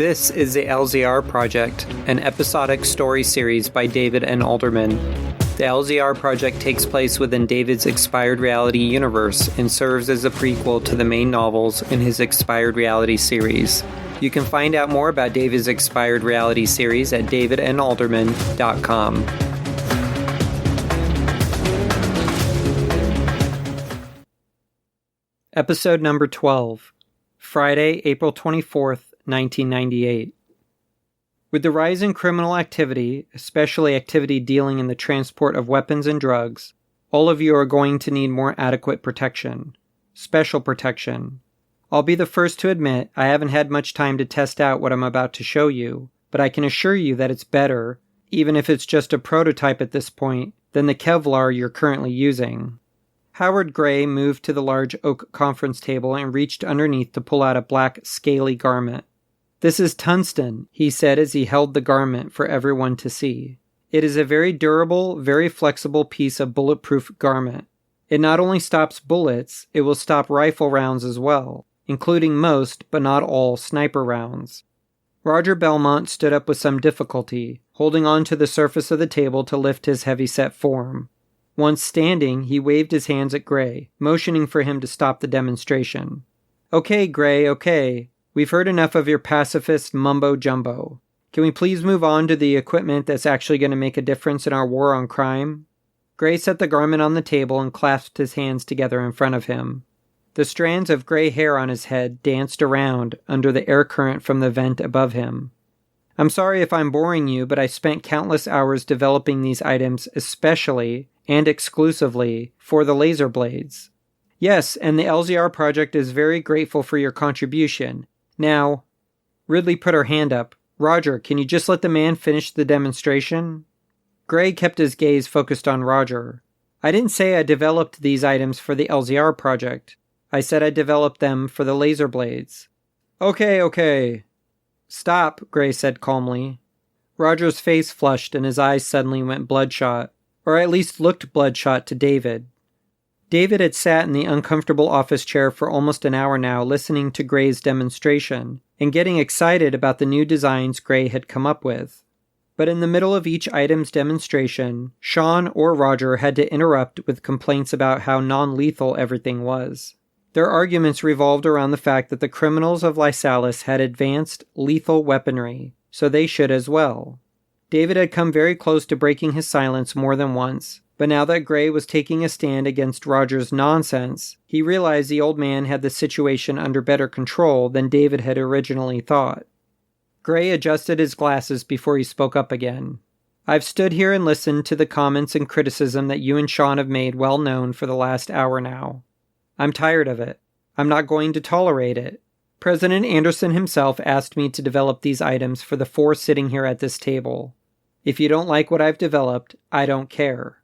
This is the LZR Project, an episodic story series by David and Alderman. The LZR Project takes place within David's Expired Reality universe and serves as a prequel to the main novels in his Expired Reality series. You can find out more about David's Expired Reality series at davidandalderman.com. Episode number 12, Friday, April 24th, 1998. With the rise in criminal activity, especially activity dealing in the transport of weapons and drugs, all of you are going to need more adequate protection. Special protection. I'll be the first to admit I haven't had much time to test out what I'm about to show you, but I can assure you that it's better, even if it's just a prototype at this point, than the Kevlar you're currently using. Howard Gray moved to the large oak conference table and reached underneath to pull out a black, scaly garment. "This is tungsten," he said as he held the garment for everyone to see. "It is a very durable, very flexible piece of bulletproof garment. It not only stops bullets, it will stop rifle rounds as well, including most, but not all, sniper rounds." Roger Belmont stood up with some difficulty, holding on to the surface of the table to lift his heavy-set form. Once standing, he waved his hands at Gray, motioning for him to stop the demonstration. "Okay, Gray, okay. We've heard enough of your pacifist mumbo-jumbo. Can we please move on to the equipment that's actually going to make a difference in our war on crime?" Gray set the garment on the table and clasped his hands together in front of him. The strands of gray hair on his head danced around under the air current from the vent above him. "I'm sorry if I'm boring you, but I spent countless hours developing these items especially and exclusively for the laser blades. Yes, and the LZR Project is very grateful for your contribution. Now," Ridley put her hand up. "Roger, can you just let the man finish the demonstration?" Gray kept his gaze focused on Roger. "I didn't say I developed these items for the LZR Project. I said I developed them for the laser blades." Okay. "Stop," Gray said calmly. Roger's face flushed and his eyes suddenly went bloodshot, or at least looked bloodshot to David. David had sat in the uncomfortable office chair for almost an hour now, listening to Gray's demonstration and getting excited about the new designs Gray had come up with. But in the middle of each item's demonstration, Sean or Roger had to interrupt with complaints about how non-lethal everything was. Their arguments revolved around the fact that the criminals of Lysalis had advanced, lethal weaponry, so they should as well. David had come very close to breaking his silence more than once, but now that Gray was taking a stand against Roger's nonsense, he realized the old man had the situation under better control than David had originally thought. Gray adjusted his glasses before he spoke up again. "I've stood here and listened to the comments and criticism that you and Sean have made well known for the last hour now. I'm tired of it. I'm not going to tolerate it. President Anderson himself asked me to develop these items for the four sitting here at this table. If you don't like what I've developed, I don't care."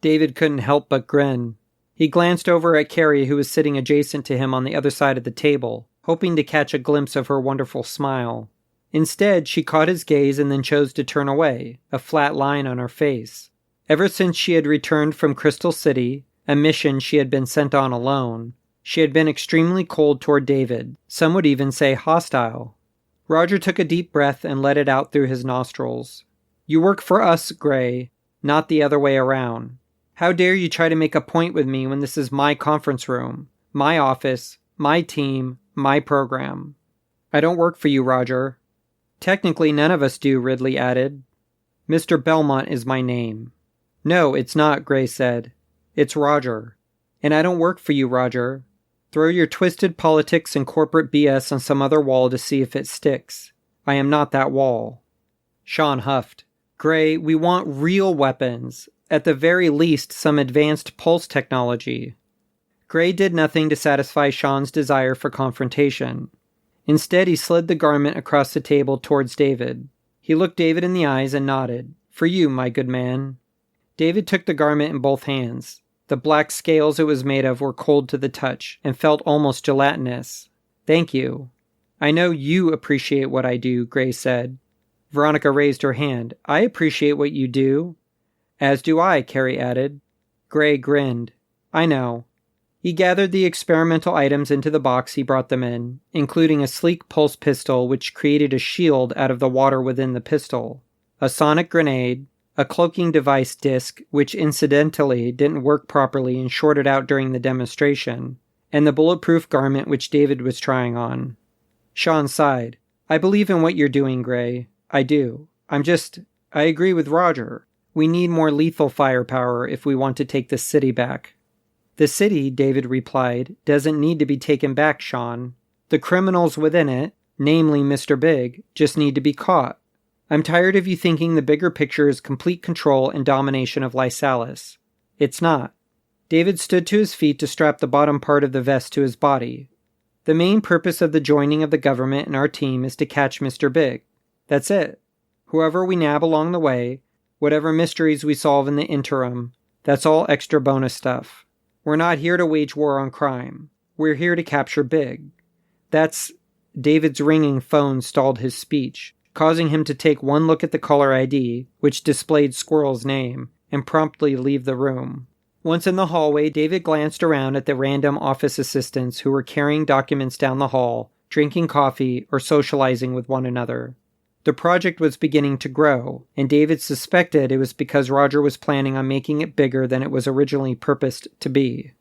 David couldn't help but grin. He glanced over at Carrie, who was sitting adjacent to him on the other side of the table, hoping to catch a glimpse of her wonderful smile. Instead, she caught his gaze and then chose to turn away, a flat line on her face. Ever since she had returned from Crystal City, a mission she had been sent on alone, she had been extremely cold toward David, some would even say hostile. Roger took a deep breath and let it out through his nostrils. "You work for us, Gray, not the other way around. How dare you try to make a point with me when this is my conference room, my office, my team, my program?" "I don't work for you, Roger." "Technically, none of us do," Ridley added. "Mr. Belmont is my name." "No, it's not," Gray said. "It's Roger. And I don't work for you, Roger. Throw your twisted politics and corporate BS on some other wall to see if it sticks. I am not that wall." Sean huffed. "Gray, we want real weapons. At the very least, some advanced pulse technology." Gray did nothing to satisfy Sean's desire for confrontation. Instead, he slid the garment across the table towards David. He looked David in the eyes and nodded. "For you, my good man." David took the garment in both hands. The black scales it was made of were cold to the touch and felt almost gelatinous. "Thank you." "I know you appreciate what I do," Gray said. Veronica raised her hand. "I appreciate what you do." "As do I," Carrie added. Gray grinned. "I know. He gathered the experimental items into the box he brought them in, including a sleek pulse pistol which created a shield out of the water within the pistol, a sonic grenade, a cloaking device disc which incidentally didn't work properly and shorted out during the demonstration, and the bulletproof garment which David was trying on. Sean sighed. I believe in what you're doing, Gray. I do. I agree with Roger. We need more lethal firepower if we want to take the city back. The city, David replied, doesn't need to be taken back, Sean. The criminals within it, namely Mr. Big, just need to be caught. I'm tired of you thinking the bigger picture is complete control and domination of Lysalis. It's not. David stood to his feet to strap the bottom part of the vest to his body. The main purpose of the joining of the government and our team is to catch Mr. Big. That's it. Whoever we nab along the way, whatever mysteries we solve in the interim, that's all extra bonus stuff. We're not here to wage war on crime. We're here to capture Big. David's ringing phone stalled his speech, causing him to take one look at the caller ID, which displayed Squirrel's name, and promptly leave the room. Once in the hallway, David glanced around at the random office assistants who were carrying documents down the hall, drinking coffee, or socializing with one another. The project was beginning to grow, and David suspected it was because Roger was planning on making it bigger than it was originally purposed to be.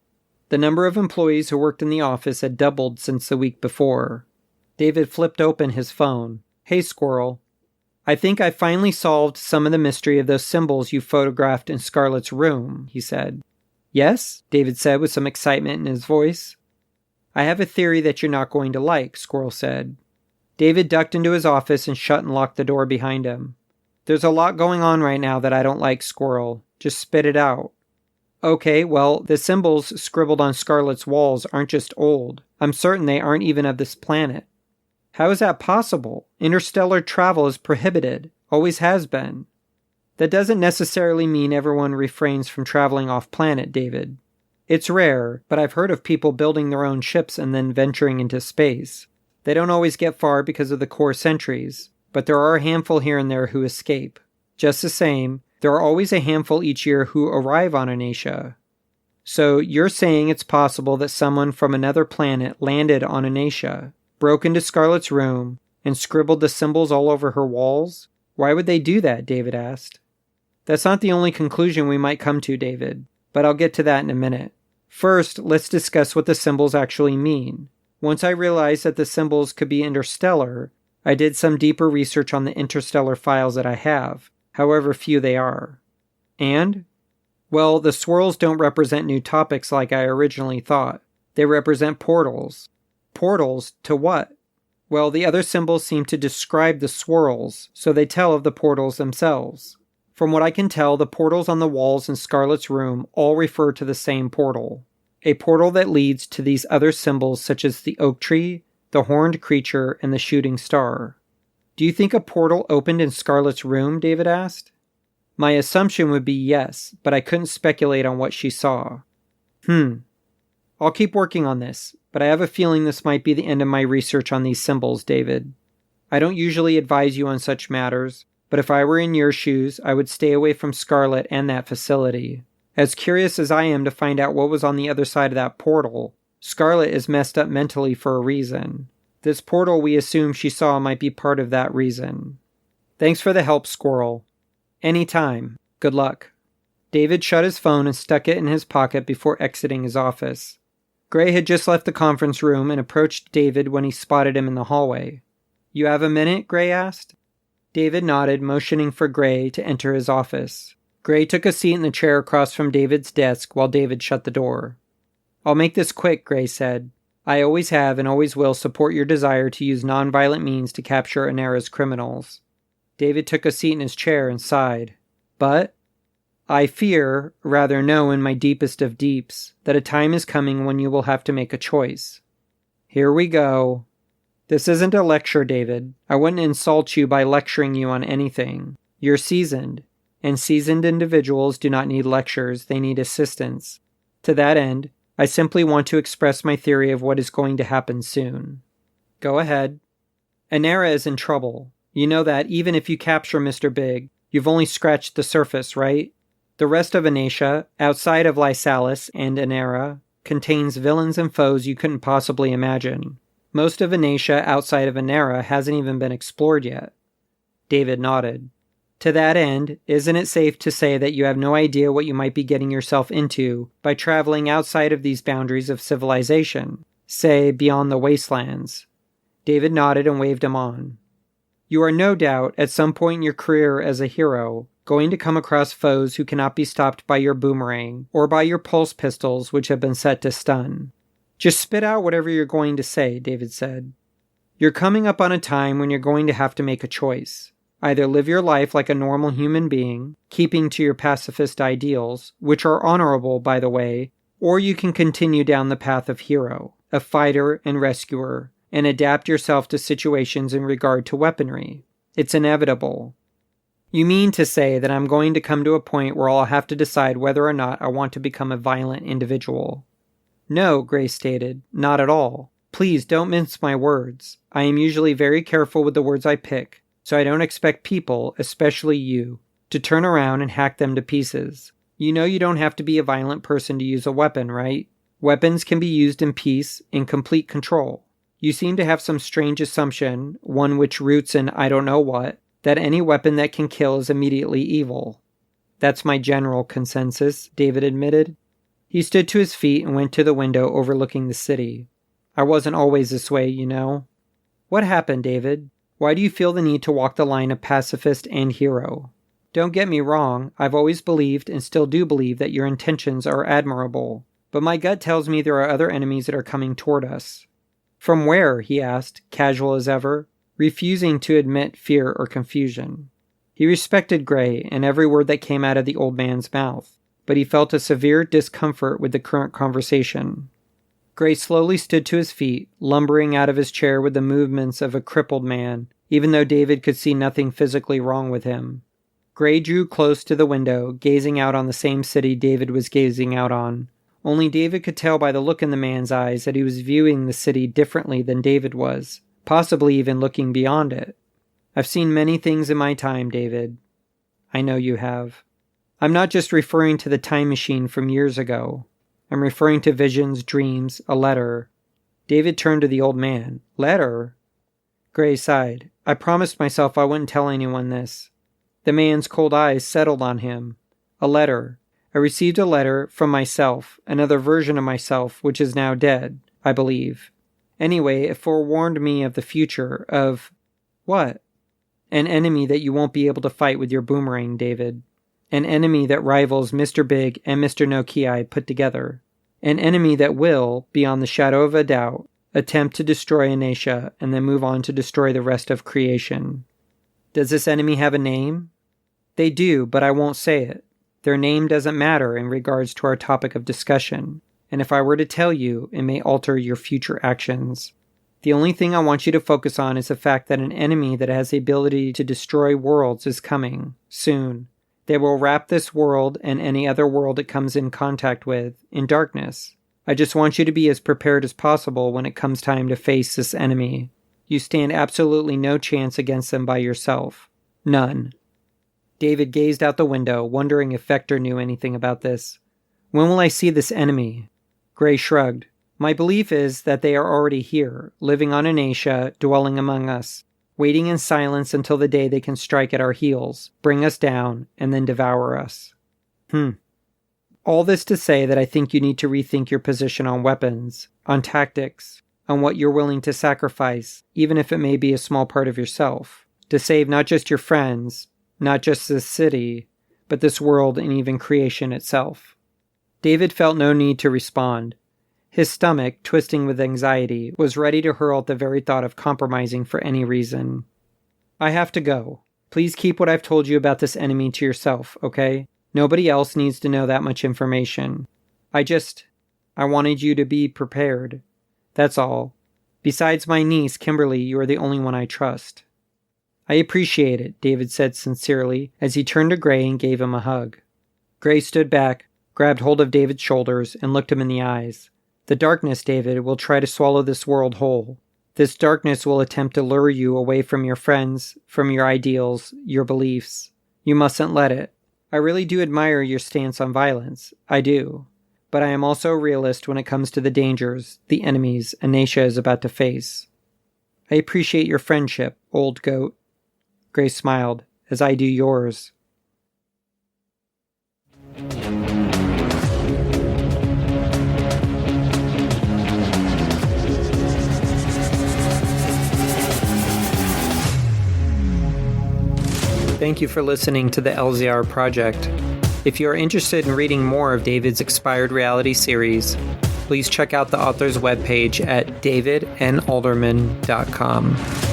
The number of employees who worked in the office had doubled since the week before. David flipped open his phone. Hey, Squirrel. I think I finally solved some of the mystery of those symbols you photographed in Scarlett's room, he said. Yes? David said with some excitement in his voice. I have a theory that you're not going to like, Squirrel said. David ducked into his office and shut and locked the door behind him. There's a lot going on right now that I don't like, Squirrel. Just spit it out. Okay, well, the symbols scribbled on Scarlett's walls aren't just old. I'm certain they aren't even of this planet. How is that possible? Interstellar travel is prohibited. Always has been. That doesn't necessarily mean everyone refrains from traveling off-planet, David. It's rare, but I've heard of people building their own ships and then venturing into space. They don't always get far because of the core sentries, but there are a handful here and there who escape. Just the same, there are always a handful each year who arrive on Anaisha. So you're saying it's possible that someone from another planet landed on Anaisha, broke into Scarlett's room, and scribbled the symbols all over her walls? Why would they do that? David asked. That's not the only conclusion we might come to, David, but I'll get to that in a minute. First, let's discuss what the symbols actually mean. Once I realized that the symbols could be interstellar, I did some deeper research on the interstellar files that I have, however few they are. And? Well, the swirls don't represent new topics like I originally thought. They represent portals. Portals to what? Well, the other symbols seem to describe the swirls, so they tell of the portals themselves. From what I can tell, the portals on the walls in Scarlett's room all refer to the same portal. A portal that leads to these other symbols such as the oak tree, the horned creature, and the shooting star. Do you think a portal opened in Scarlett's room? David asked. My assumption would be yes, but I couldn't speculate on what she saw. I'll keep working on this, but I have a feeling this might be the end of my research on these symbols, David. I don't usually advise you on such matters, but if I were in your shoes, I would stay away from Scarlett and that facility. As curious as I am to find out what was on the other side of that portal, Scarlett is messed up mentally for a reason. This portal we assume she saw might be part of that reason. Thanks for the help, Squirrel. Anytime. Good luck. David shut his phone and stuck it in his pocket before exiting his office. Gray had just left the conference room and approached David when he spotted him in the hallway. You have a minute? Gray asked. David nodded, motioning for Gray to enter his office. Gray took a seat in the chair across from David's desk while David shut the door. I'll make this quick, Gray said. I always have and always will support your desire to use nonviolent means to capture Anera's criminals. David took a seat in his chair and sighed. But I fear, rather know in my deepest of deeps, that a time is coming when you will have to make a choice. Here we go. This isn't a lecture, David. I wouldn't insult you by lecturing you on anything. You're seasoned, and seasoned individuals do not need lectures, they need assistance. To that end, I simply want to express my theory of what is going to happen soon. Go ahead. Anera is in trouble. You know that even if you capture Mr. Big, you've only scratched the surface, right? The rest of Anaisha, outside of Lysalis and Anera, contains villains and foes you couldn't possibly imagine. Most of Anaisha outside of Anera hasn't even been explored yet. David nodded. To that end, isn't it safe to say that you have no idea what you might be getting yourself into by traveling outside of these boundaries of civilization, say beyond the wastelands? David nodded and waved him on. You are no doubt, at some point in your career as a hero, going to come across foes who cannot be stopped by your boomerang or by your pulse pistols which have been set to stun. Just spit out whatever you're going to say, David said. You're coming up on a time when you're going to have to make a choice. Either live your life like a normal human being, keeping to your pacifist ideals, which are honorable, by the way, or you can continue down the path of hero, a fighter and rescuer, and adapt yourself to situations in regard to weaponry. It's inevitable. You mean to say that I'm going to come to a point where I'll have to decide whether or not I want to become a violent individual? No, Gray stated, not at all. Please don't mince my words. I am usually very careful with the words I pick, so I don't expect people, especially you, to turn around and hack them to pieces. You know you don't have to be a violent person to use a weapon, right? Weapons can be used in peace, in complete control. You seem to have some strange assumption, one which roots in I don't know what, that any weapon that can kill is immediately evil. That's my general consensus, David admitted. He stood to his feet and went to the window overlooking the city. I wasn't always this way, you know. What happened, David? Why do you feel the need to walk the line of pacifist and hero? Don't get me wrong, I've always believed and still do believe that your intentions are admirable, but my gut tells me there are other enemies that are coming toward us. From where? He asked, casual as ever, refusing to admit fear or confusion. He respected Gray and every word that came out of the old man's mouth, but he felt a severe discomfort with the current conversation. Gray slowly stood to his feet, lumbering out of his chair with the movements of a crippled man, even though David could see nothing physically wrong with him. Gray drew close to the window, gazing out on the same city David was gazing out on. Only David could tell by the look in the man's eyes that he was viewing the city differently than David was, possibly even looking beyond it. I've seen many things in my time, David. I know you have. I'm not just referring to the time machine from years ago. I'm referring to visions, dreams, a letter. David turned to the old man. Letter? Gray sighed. I promised myself I wouldn't tell anyone this. The man's cold eyes settled on him. A letter. I received a letter from myself, another version of myself, which is now dead, I believe. Anyway, it forewarned me of the future, of... What? An enemy that you won't be able to fight with your boomerang, David. An enemy that rivals Mr. Big and Mr. No-Ki put together. An enemy that will, beyond the shadow of a doubt, attempt to destroy Anaisha and then move on to destroy the rest of creation. Does this enemy have a name? They do, but I won't say it. Their name doesn't matter in regards to our topic of discussion, and if I were to tell you, it may alter your future actions. The only thing I want you to focus on is the fact that an enemy that has the ability to destroy worlds is coming, soon. They will wrap this world and any other world it comes in contact with in darkness. I just want you to be as prepared as possible when it comes time to face this enemy. You stand absolutely no chance against them by yourself. None. David gazed out the window, wondering if Vector knew anything about this. When will I see this enemy? Gray shrugged. My belief is that they are already here, living on Anaisha, dwelling among us, waiting in silence until the day they can strike at our heels, bring us down, and then devour us. All this to say that I think you need to rethink your position on weapons, on tactics, on what you're willing to sacrifice, even if it may be a small part of yourself, to save not just your friends, not just this city, but this world and even creation itself. David felt no need to respond. His stomach, twisting with anxiety, was ready to hurl at the very thought of compromising for any reason. I have to go. Please keep what I've told you about this enemy to yourself, okay? Nobody else needs to know that much information. I wanted you to be prepared. That's all. Besides my niece, Kimberly, you are the only one I trust. I appreciate it, David said sincerely as he turned to Gray and gave him a hug. Gray stood back, grabbed hold of David's shoulders, and looked him in the eyes. The darkness, David, will try to swallow this world whole. This darkness will attempt to lure you away from your friends, from your ideals, your beliefs. You mustn't let it. I really do admire your stance on violence. I do. but I am also a realist when it comes to the dangers, the enemies Anaisha is about to face. I appreciate your friendship, old goat. Grace smiled, as I do yours. Thank you for listening to the LZR Project. If you are interested in reading more of David's Expired Reality series, please check out the author's webpage at davidnalderman.com.